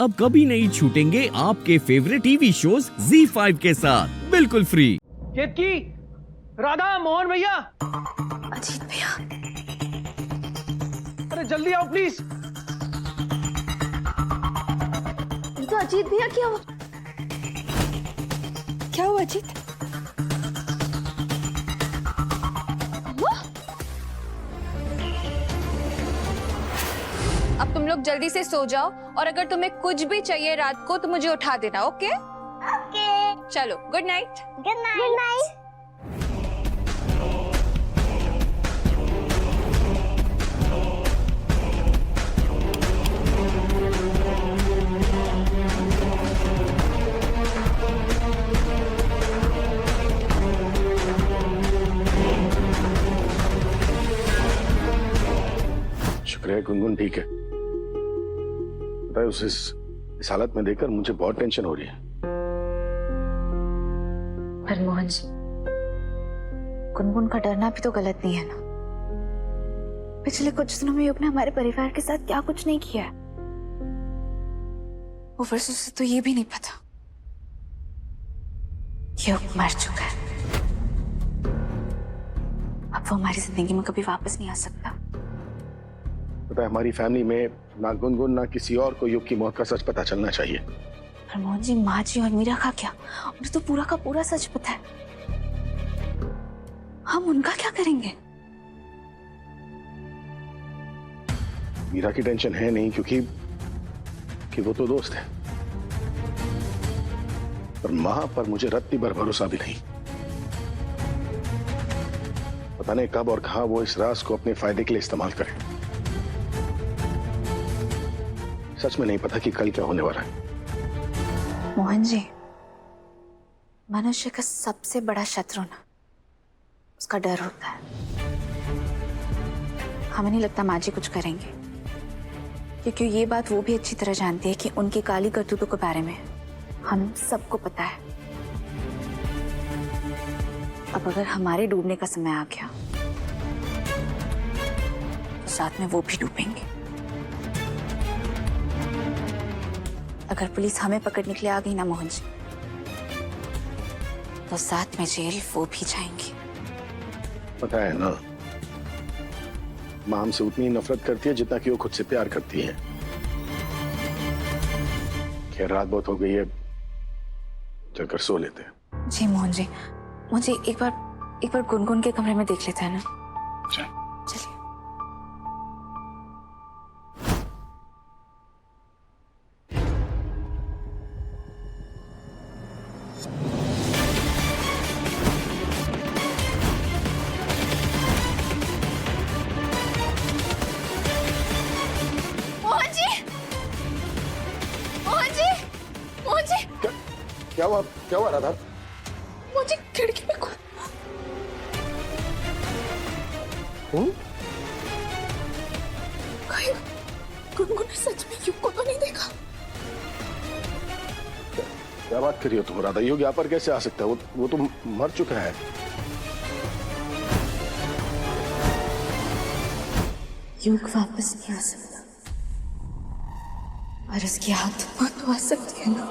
अब कभी नहीं छूटेंगे आपके फेवरेट टीवी शोज ZEE5 के साथ बिल्कुल फ्री। केतकी, राधा, मोहन भैया, अजीत भैया, अरे जल्दी आओ प्लीज। ये तो अजीत भैया क्या हुआ? क्या हुआ अजीत? अब तुम लोग जल्दी से सो जाओ और अगर तुम्हें कुछ भी चाहिए रात को तो मुझे उठा देना। ओके ओके, चलो गुड नाइट। Good night. शुक्र है गुनगुन ठीक है। पता है उसे इस हालत में देखकर मुझे बहुत टेंशन हो रही है। पर मोहन जी, गुनगुन का डरना भी तो गलत नहीं है ना। पिछले कुछ दिनों में युग ने हमारे परिवार के साथ क्या कुछ नहीं किया है। ऊपर से उसे तो ये भी नहीं पता युग मर चुका है। अब वो हमारी जिंदगी में कभी वापस नहीं आ सकता। पता है हमारी फैमिली में ना गुनगुन ना किसी और को युग की मौत का सच पता चलना चाहिए। पर मोहन जी, माँ जी और मीरा का क्या? उन्हें तो पूरा का पूरा सच पता है। हम उनका क्या करेंगे? मीरा की टेंशन है नहीं क्योंकि वो तो दोस्त है, पर मां पर मुझे रत्ती भर भरोसा भी नहीं। पता नहीं कब और कहां वो इस राज को अपने फायदे के लिए इस्तेमाल करे। सच में नहीं पता कि कल क्या होने वाला है। मोहन जी, मनुष्य का सबसे बड़ा शत्रु ना उसका डर होता है। हमें नहीं लगता माँ जी कुछ करेंगे, क्योंकि ये बात वो भी अच्छी तरह जानती है कि उनकी काली करतूतों के बारे में हम सबको पता है। अब अगर हमारे डूबने का समय आ गया तो साथ में वो भी डूबेंगे। अगर पुलिस हमें पकड़ने के लिए आ गई ना मोहन जी, तो साथ में जेल वो भी जाएंगे। पता है ना, मां हमसे उतनी ही नफरत करती है जितना कि वो खुद से प्यार करती है। खैर रात बहुत हो गई है, चलकर सो लेते हैं। जी मोहन जी, मुझे एक बार गुनगुन के कमरे में देख लेते हैं ना। चल। चलिए। मोहन जी, मोहन जी, मोहन जी, क्या हुआ राधा? मुझे खिड़की पे खोल। कहीं गुनगुन ने सच में युग को तो नहीं देखा? क्या बात कर रही हो तुम राधा? युग यहाँ पर कैसे आ सकता है? वो तो मर चुका है। युग वापस नहीं आ सकता, और उसकी आत्मा तो आ सकती है ना।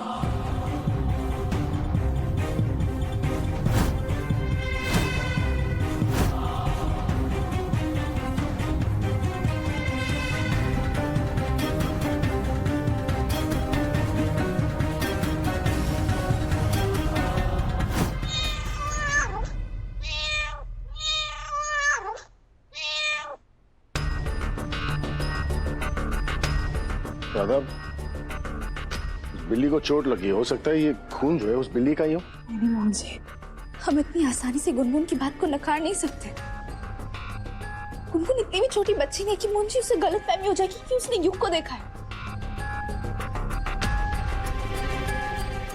राधा, उस बिल्ली को चोट लगी, हो सकता है ये खून जो है उस बिल्ली का ही हो। नहीं मोहन जी, हम इतनी आसानी से गुनगुन की बात को नकार नहीं सकते। गुनगुन इतनी भी छोटी बच्ची नहीं कि मोहन जी उसे गलतफहमी हो जाएगी कि उसने युग को देखा है।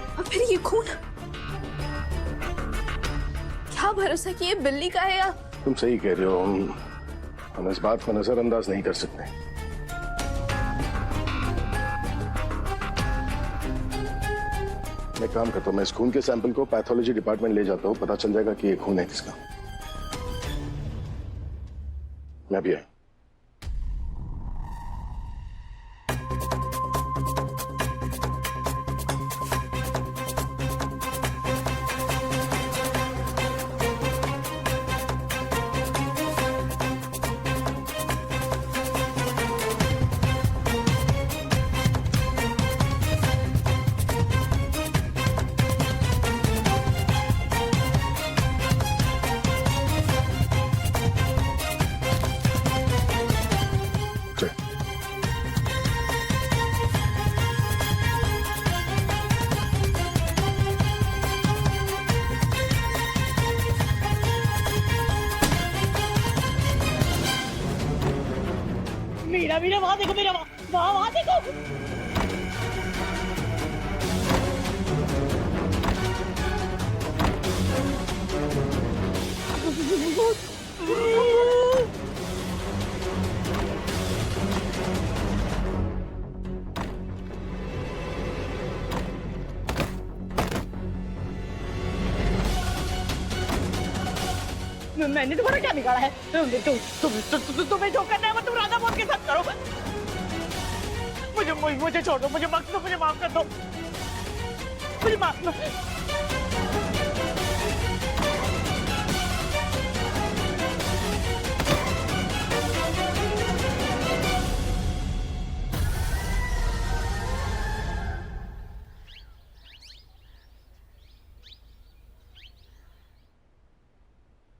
और फिर ये खून, क्या भरोसा कि ये बिल्ली का है या? तुम सही कह रहे हो, हम इस बात को नजरअंदाज नहीं कर सकते। मैं काम करता हूँ, मैं इस खून के सैंपल को पैथोलॉजी डिपार्टमेंट ले जाता हूँ, पता चल जाएगा कि ये खून है किसका। मैं भी आया। मीरा वहाँ देखो, मीरा वहाँ देखो। मैंने तुम्हारा क्या बिगाड़ा है? तुम्हें जो करना है वो तुम राधा मोहन के साथ करो। मुझे छोड़ दो, मुझे माफ कर दो, मुझे माफ कर।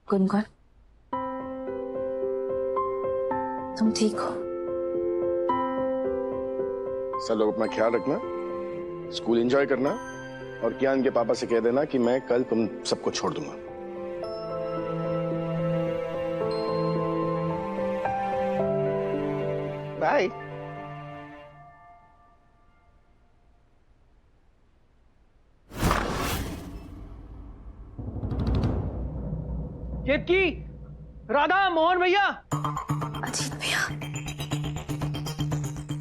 गुनगुन, तुम ठीक हो? सब लोग अपना ख्याल रखना, स्कूल एंजॉय करना, और कियान के पापा से कह देना कि मैं कल तुम सबको छोड़ दूंगा। बाय। केतकी, राधा, मोहन भैया, अजीत भैया,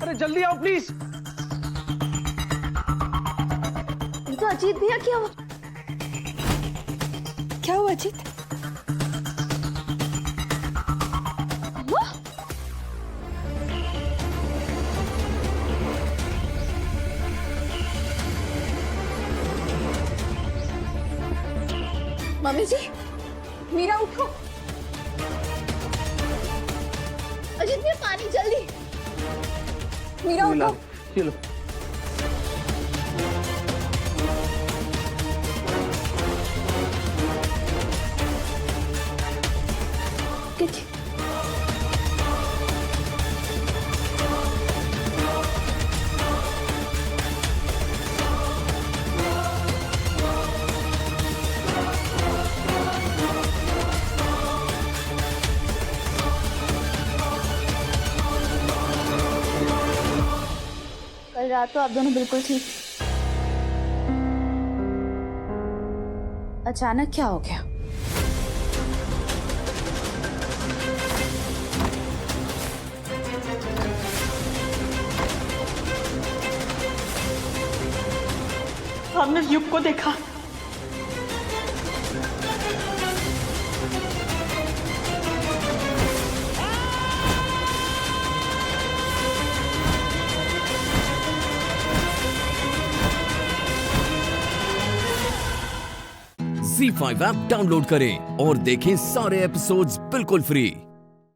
अरे जल्दी आओ प्लीज। तो अजीत भैया क्या हुआ? क्या हुआ अजीत? मम्मी जी, मीरा उठो। अजीत भैया पानी जल्दी। मीरा उठो। चलो। कल रात तो आप दोनों बिल्कुल ठीक, अचानक क्या हो गया? हमने युग को देखा। Z5 ऐप डाउनलोड करें और देखें सारे एपिसोड्स बिल्कुल फ्री।